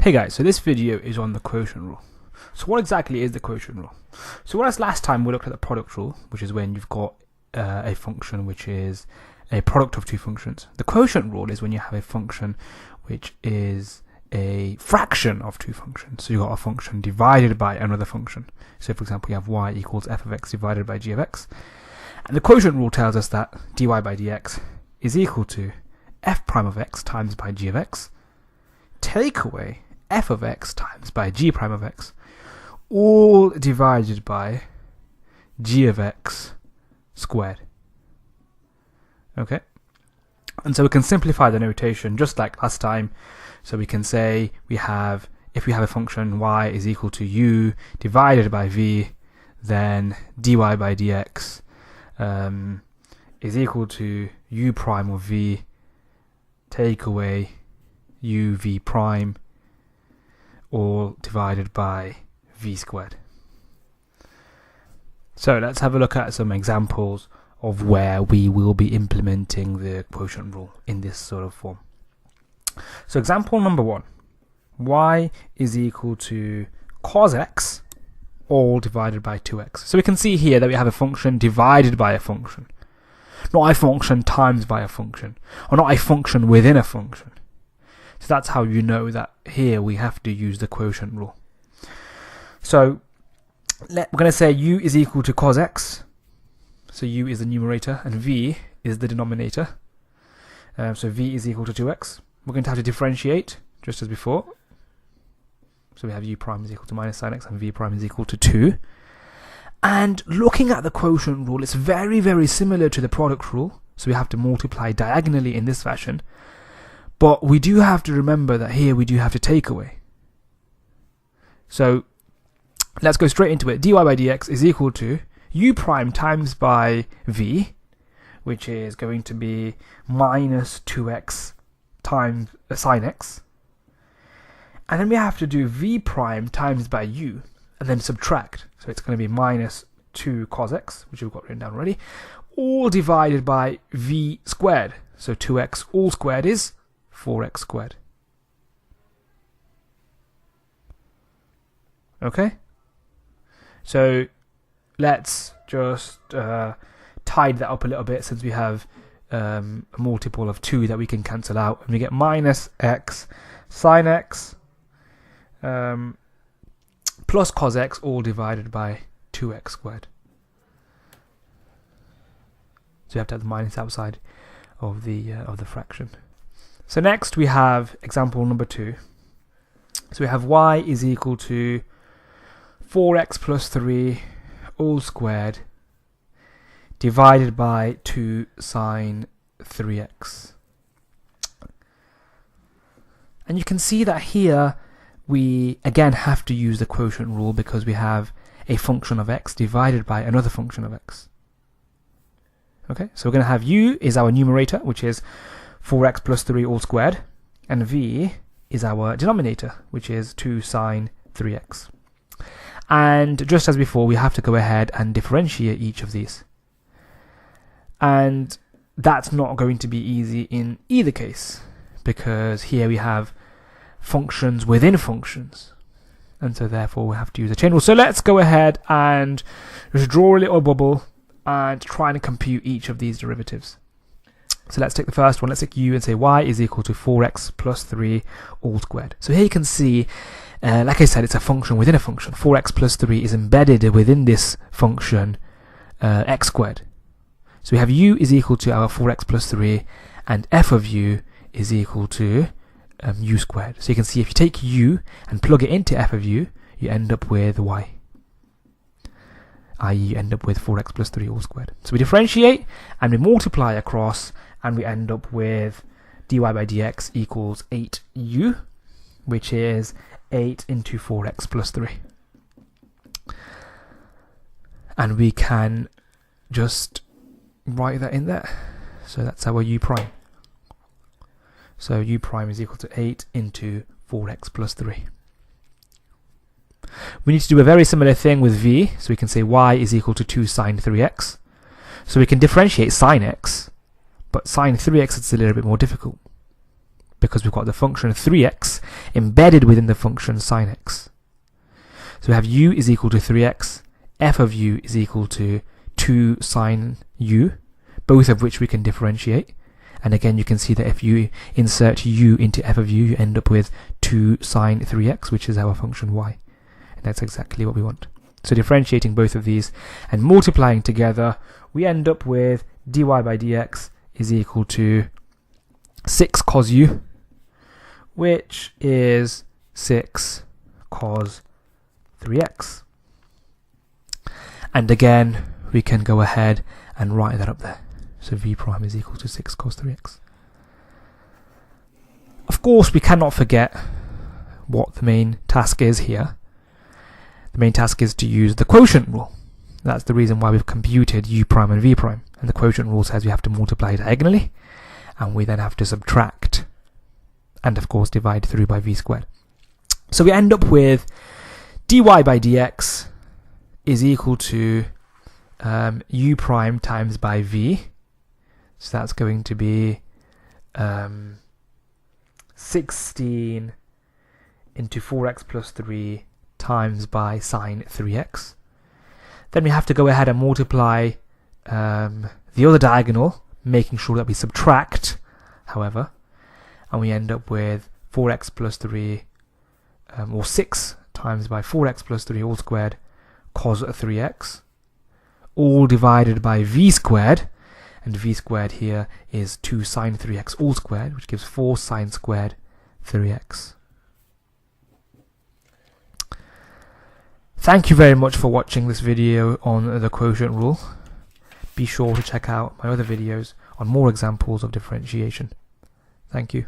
Hey guys, so this video is on the quotient rule. So what exactly is the quotient rule? So whereas last time we looked at the product rule, which is when you've got a function which is a product of two functions. The quotient rule is when you have a function which is a fraction of two functions. So you've got a function divided by another function. So for example, you have y equals f of x divided by g of x. And the quotient rule tells us that dy by dx is equal to f prime of x times by g of x, take away f of x times by g prime of x, all divided by g of x squared. Okay? And so we can simplify the notation just like last time. So we can say if we have a function y is equal to u divided by v, then dy by dx is equal to u prime of v take away u v prime, all divided by v squared. So let's have a look at some examples of where we will be implementing the quotient rule in this sort of form. So example number 1, y is equal to cos x all divided by 2x. So we can see here that we have a function divided by a function, not a function times by a function, or not a function within a function. So that's how you know that here we have to use the quotient rule. So we're going to say u is equal to cos x. So u is the numerator and v is the denominator. So v is equal to 2x. We're going to have to differentiate just as before. So we have u prime is equal to minus sin x and v prime is equal to 2. And looking at the quotient rule, it's very, very similar to the product rule. So we have to multiply diagonally in this fashion. But we do have to remember that here we do have to take away. So let's go straight into it. Dy by dx is equal to u prime times by v, which is going to be minus 2x times sin x. And then we have to do v prime times by u and then subtract. So it's going to be minus 2 cos x, which we've got written down already, all divided by v squared. So 2x all squared is 4x squared. Okay? So let's just tide that up a little bit, since we have a multiple of 2 that we can cancel out, and we get minus x sin x plus cos x all divided by 2x squared. So you have to have the minus outside of the fraction. So next we have example number 2. So we have y is equal to 4x plus 3 all squared divided by 2 sine 3x. And you can see that here we again have to use the quotient rule because we have a function of x divided by another function of x. Okay, so we're going to have u is our numerator, which is 4x plus 3 all squared, and v is our denominator, which is 2 sine 3x. And just as before, we have to go ahead and differentiate each of these. And that's not going to be easy in either case, because here we have functions within functions. And so therefore we have to use a chain rule. So let's go ahead and just draw a little bubble and try and compute each of these derivatives. So let's take the first one. Let's take u and say y is equal to 4x plus 3 all squared. So here you can see, like I said, it's a function within a function. 4x plus 3 is embedded within this function x squared. So we have u is equal to our 4x plus 3, and f of u is equal to u squared. So you can see if you take u and plug it into f of u, you end up with y, i.e. you end up with 4x plus 3 all squared. So we differentiate and we multiply across, and we end up with dy by dx equals 8u, which is 8 into 4x plus 3. And we can just write that in there. So that's our u prime. So u prime is equal to 8 into 4x plus 3. We need to do a very similar thing with v, so we can say y is equal to 2 sine 3x. So we can differentiate sine x, but sine 3x is a little bit more difficult, because we've got the function 3x embedded within the function sine x. So we have u is equal to 3x, f of u is equal to 2 sine u, both of which we can differentiate. And again, you can see that if you insert u into f of u, you end up with 2 sine 3x, which is our function y. And that's exactly what we want. So differentiating both of these and multiplying together, we end up with dy by dx is equal to 6 cos u, which is 6 cos 3x. And again, we can go ahead and write that up there. So v prime is equal to 6 cos 3x. Of course, we cannot forget what the main task is here. The main task is to use the quotient rule. That's the reason why we've computed u prime and v prime. And the quotient rule says we have to multiply diagonally, and we then have to subtract, and of course divide through by v squared. So we end up with dy by dx is equal to u prime times by v. So that's going to be 16 into 4x plus 3 times by sine 3x. Then we have to go ahead and multiply the other diagonal, making sure that we subtract, however, and we end up with 4x plus 3, or 6 times by 4x plus 3 all squared cos 3x, all divided by v squared, and v squared here is 2 sine 3x all squared, which gives 4 sine squared 3x. Thank you very much for watching this video on the quotient rule. Be sure to check out my other videos on more examples of differentiation. Thank you.